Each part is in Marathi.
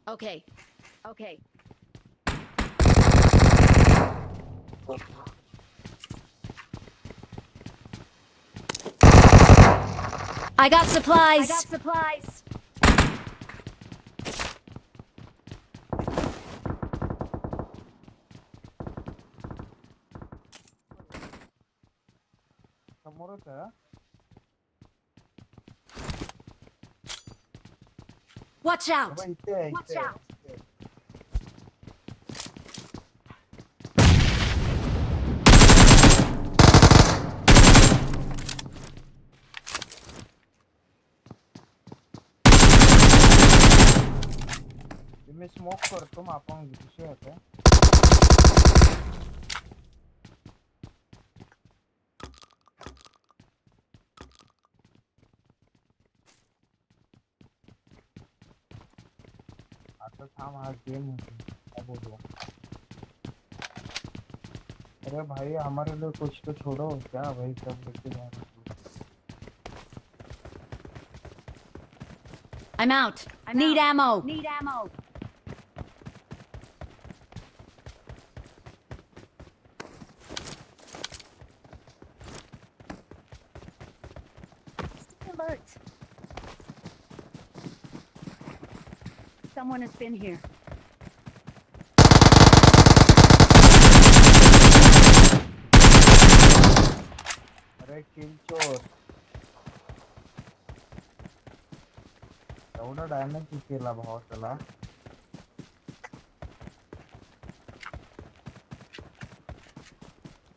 Okay. Okay. I got supplies. I got supplies. समोरच आहे. Watch out. बाबा इथे आहे, Watch इथे आहे, out. इथे आहे. मी स्मोक करतो, मग आपण दुसरे आता आता थांब, हा गेम होतो क्या बोलूं. अरे भाई हमारे लिए कुछ तो छोड़ो, क्या भाई सब लेके जा रहे हो. I'm out. Need ammo. Need ammo. Alert. Someone has been here. अरे किल चोर, एवढा डॅमेज केला भावा त्याला.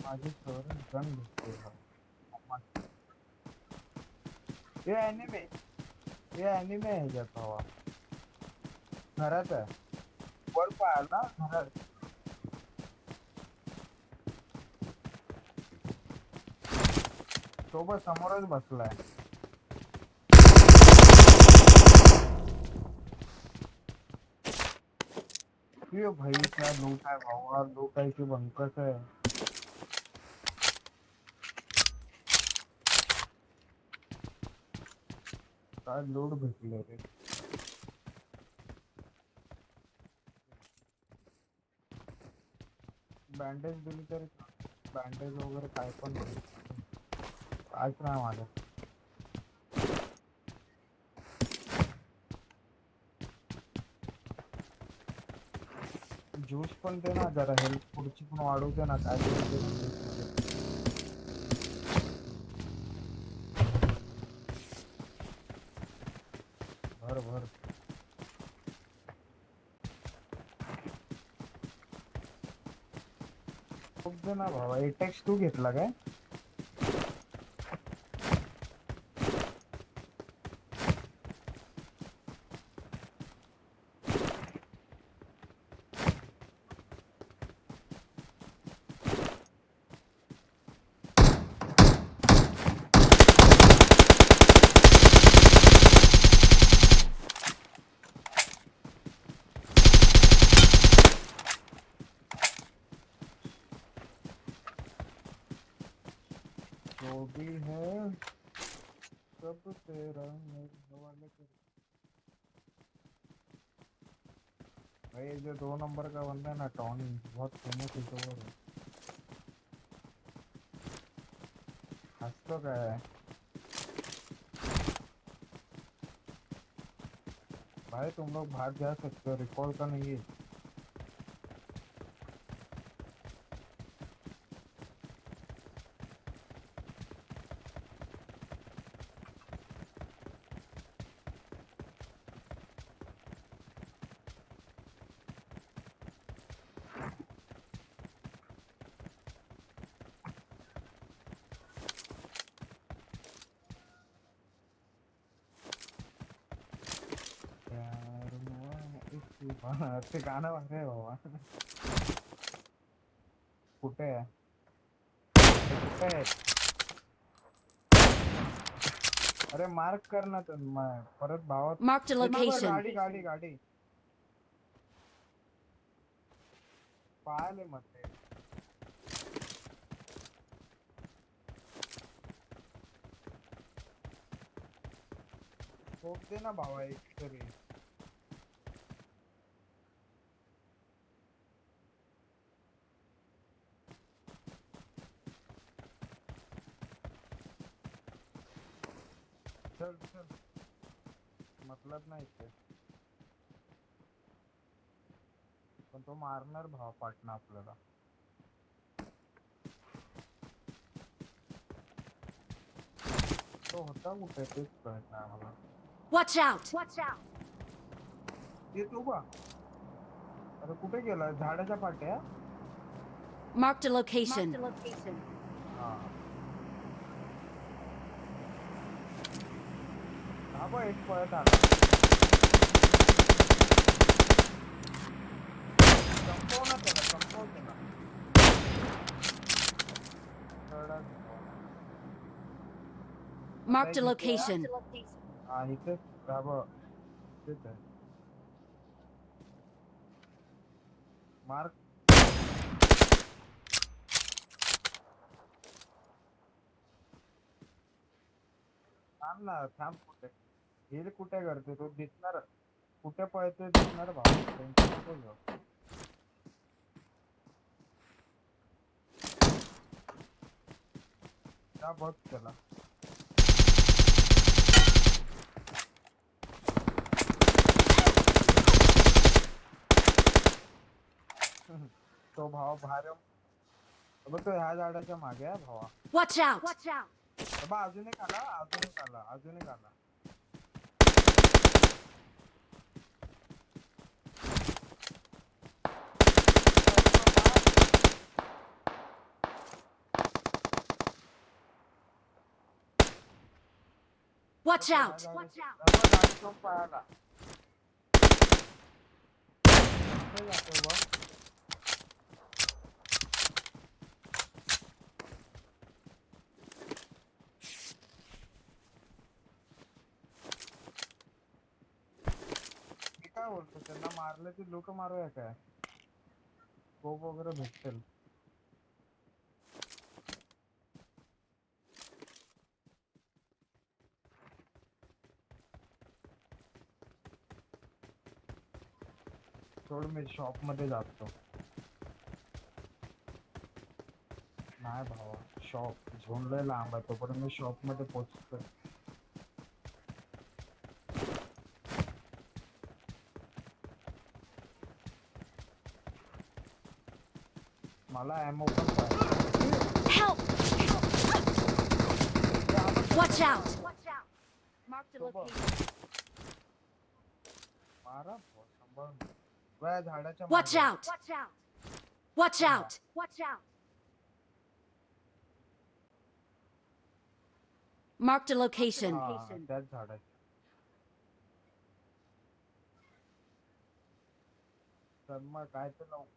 माझी चोर गन भेटते भावा. ये एनिमे आहे ज्यात भावा. घरात आहे, वर पाहिला घरात. सोबत समोरच बसलाय. ये भाई क्या लूट है भावा, लूट है की बंकस है. काय लूट भेटले रे. बँडेज दिली तरी बँडेज वगैरे काय पण नाही. काहीच नाही माझं. ज्यूस पण दे ना जरा, हेल्थ पुढची पण वाढवू दे ना, काय तरी दे ना juice मध्ये. भर भर. खूप दे ना भावा. एटेक्स तू घेतला काय? जो भी है सब तेरा मेरे हवाले कर. भाई ये जो 2 नंबर का बंदा है ना टॉनी, बहुत फेमस यूट्यूबर है. हंसतो काय भाई, तुम लोग भाग जा सकते हो, रिकॉल का नहीं है. प्यार हुआ इस बार. ते गाणं भारी आहे बाबा. कुठे आहे, ते कुठे आहे. अरे मार्क कर ना तर परत भावात. Marked a इथे बघ, location. गाडी गाडी गाडी पाहायले मध्ये. स्कोप दे ना भावा एक तरी. चल चल मतलब नाही ते पण तो मारणार भाव पाटणा आपल्याला तो होता कुठे तेच कळत नाही मला Watch out! Watch out! येतो का अरे कुठे गेला झाडाच्या पाट्या Marked a location. Marked a location. हा हा बघ एक पळत आला संपव ना त्याला संपव त्याला चढा भावा. आता Marked एक a इथे आहे. location. हा इथेच हा बघ इथेच आहे मार्क थांब ना थांब कुठे हिल कुठे करते तो दिसणार कुठे पळतोय दिसणार भाऊ टेन्शन नको घेऊ जा बघ त्याला तो भाव बाहेर बघ तो ह्या झाडाच्या मागे आहे भावा Watch out! Watch out! बा अजून एक आला अजून एक आला अजून एक आला Watch out! Watch out! गाडी तो पळाला कुठे जातोय बघ मी काय बोलतो त्यांना मारलं की लोक मारूया काय स्कोप वगैरे भेटतील सोड मी शॉप मध्ये जातो नाही भावा शॉप झोन लय लांब आहे तोपर्यंत मी शॉप मध्ये पोहोचतो मला एमओ पण पाहिजे Help! Watch out! Watch out! Marked a location. मारा भावा, सांभाळून वया झाडाच्या Watch मागे out! Watch out! Watch out! Watch out! Marked a location. हा त्याच झाडाच्या तर मग काय तर लवकर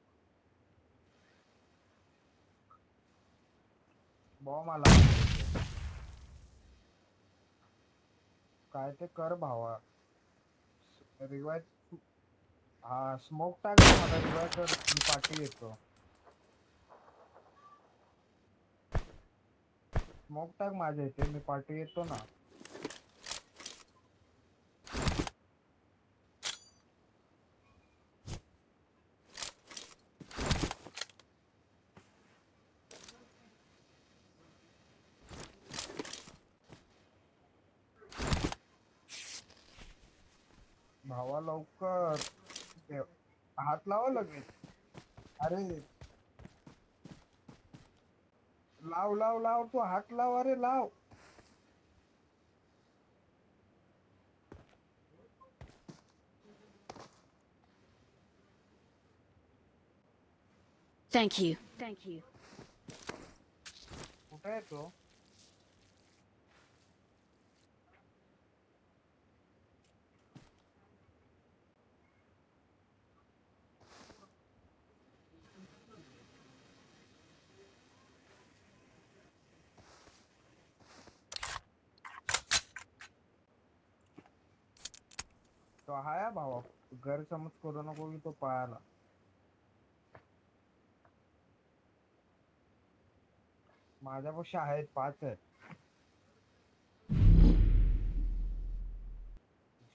बॉम्ब आला काय ते कर भावा रिवाय हा स्मोक टाक ना मला रिवाय कर मी पाठी येतो स्मोक टाक माझ्या इथे मी पाठी येतो ना भावा लवकर हात लावा लगेच अरे लाव लाव लाव तू हात लाव अरे लाव Thank you. Thank you. कुठे आहे तो तो हाया भावा गैरसमज करू नको की तो पळाला माझ्यापेक्षा आहेत 5 आहेत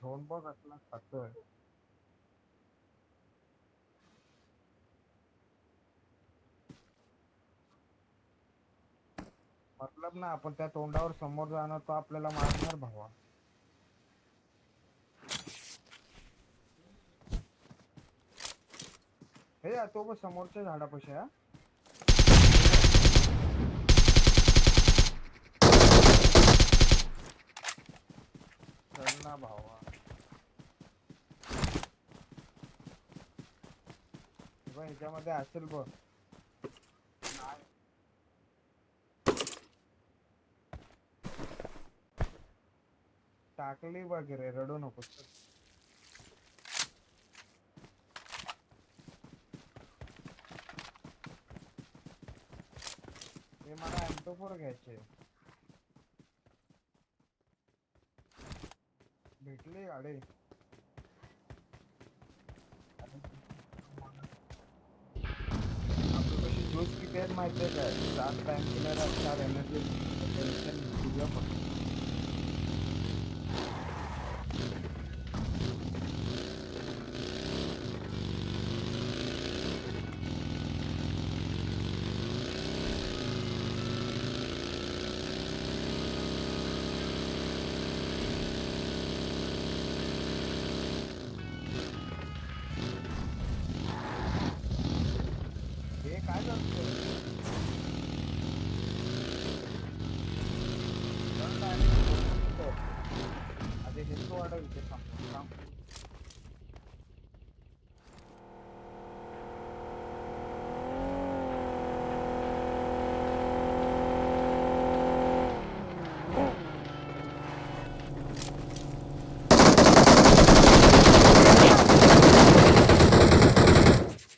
झोन बघ असला खातोय मतलब ना आपण त्या तोंडावर समोर जाणार तो आपल्याला मारणार भावा हे तो बघ समोरच्या झाडापाशी हा. चल ना भावा. बघ ह्याच्यामध्ये असेल बघ. टाकली वगैरे रडू नको. हे मला M24 घ्यायचे. भेटली गाडी. आपल्यापाशी ज्यूस किती आहेत माहितीये काय? 7 टाइम किलर 4 एनर्जी टेन्शन तुझ्या फक्त. हे काय करतोय? आधी हे तो वाढव इथे थांब.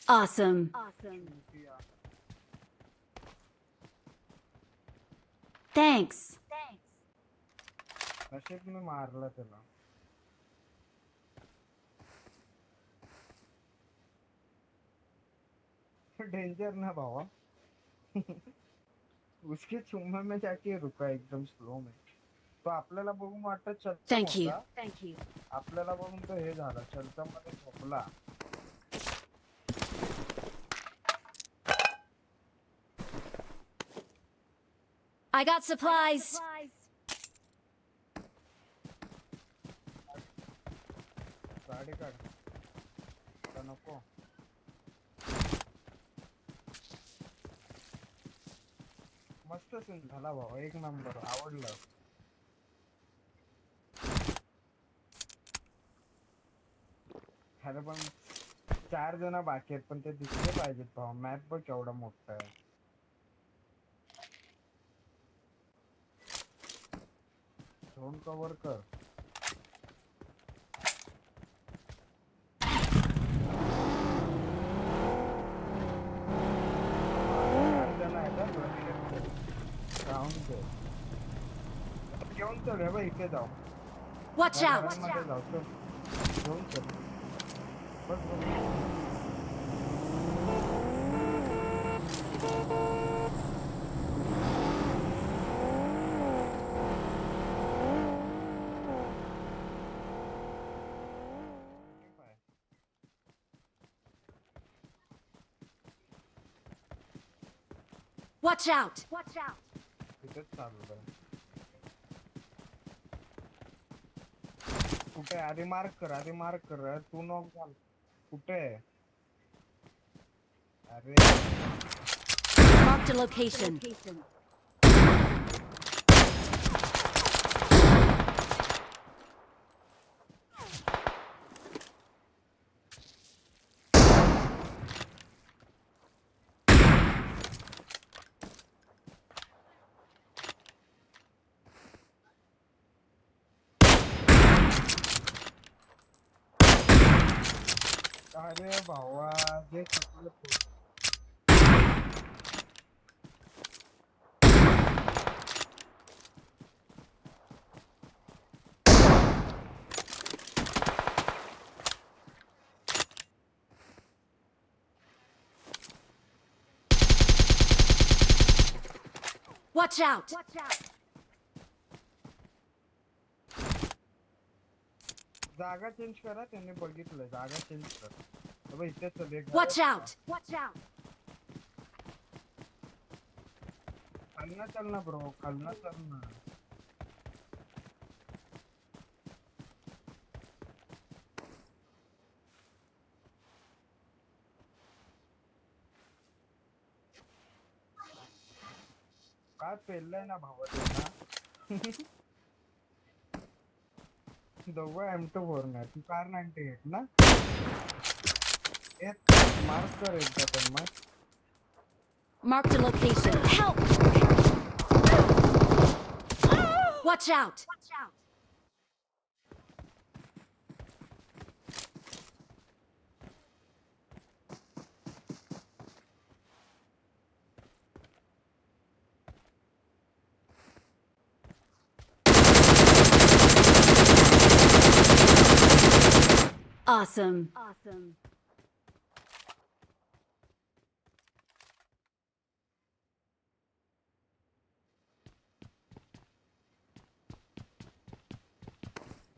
Awesome. Thanks. नशीब मी मारला त्याला. डेंजर ना भावा. उसकी चुम्मा में जाके रुका एकदम स्लो में. तो आपल्याला बघून वाटत चलता Thank you. होता. आपल्याला बघून तो हे झाला चलता मध्ये झोपला. I got supplies. गाडी काढ. का नको. मस्त सीन झाला भावा. एक नंबर आवडलं. अरे पण 4 जण बाकी आहेत पण ते दिसले पाहिजेत भावा. मॅप बघ केवढा मोठा आहे. झोन कव्हर कर. घेऊन चल हे बघ इथे जाऊ. Watch out. घरामध्ये जाऊ चल. घेऊन चल. बस बस. Watch out. तिथेच चालू. कुठे आधी मार्क कर. तू नॉक झाल. कुठे? अरे Marked a location. अरे भावा जे चुकलं ते. Watch out. जागा चेंज करा. त्यांनी बघितलं. जागा चेंज कर. अब इथे चल एक. Watch out. खालना चल ना ब्रो. खालना चल ना. काय पेललंय ना भावा त्यांना. दोघं M24 नाही तू कार 98 ना. एक मार्क कर एकदा पण मग. Marked a location. Help! Watch out! Awesome.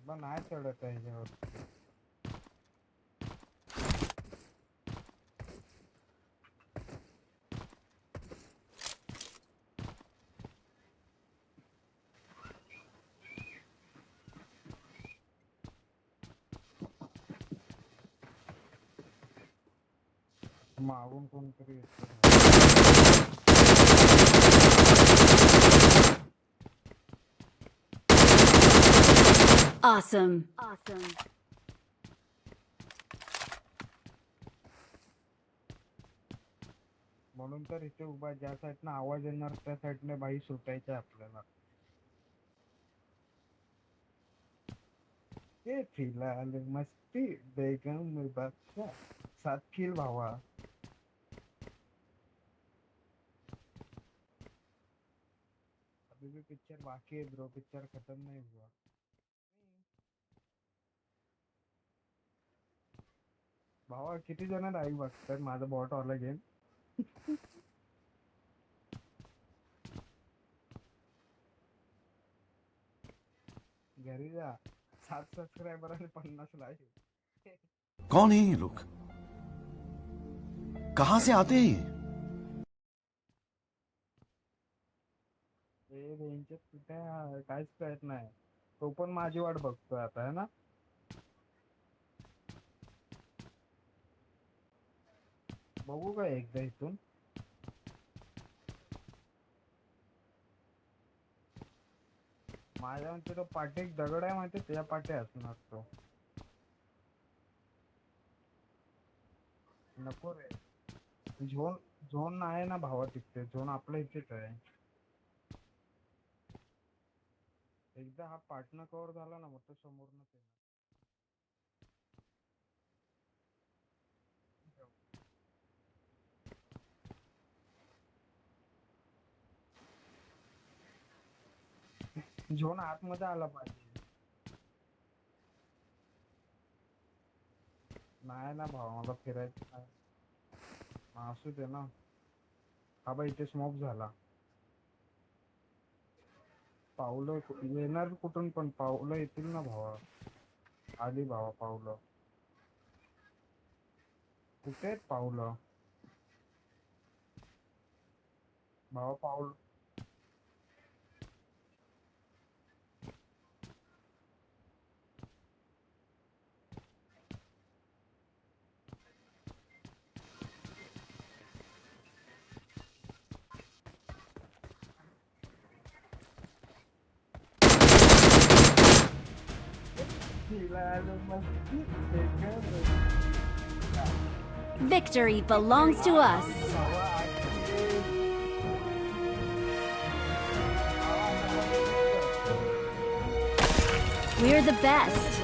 पण नाही चढत आहे ह्याच्यावर. मागून कोणतरी येतंय. Awesome. म्हणून तर इथे उभा ज्या साईडनं आवाज येणार त्या साईडने बाई सुटायचे आपल्याला. ये फिलहाल मस्ती बेगम बादशाह 7 किल भावा. अभी भी पिक्चर बाकी है ब्रो. पिक्चर खत्म नहीं हुआ. भावा किती जण लाईव्ह बघतात माझा बॉट ऑल गेम. घरी जा. 7 सबस्क्रायबर आणि 50 लाईव्ह. कौन है ये लोग? कहां से आते हैं ये? ए रेंजच कुठे आहे? काहीच कळत नाही. तो पण माझी वाट बघतोय आता है ना. बघू का एकदा इथून. माझ्या म्हणते तो पाठी एक दगड आहे माहिती त्या पाठी असणार तो. नको रे. झोन झोन आहे ना भावा तिथे. झोन आपल्या इथेच आहे. एकदा हा पार्टनर कव्हर झाला ना मग तो समोरनच येणार. झोन आतमध्ये आला पाहिजे. नाही ना भावा मला फिरायचं नाही. असू दे ना. हा बाई इथे स्मोक झाला. पावलं येणार कुठून पण पावलं येतील ना भावा. आली भावा पावलं. कुठे आहेत पावलं भावा पाऊल. Victory belongs to us. We're the best.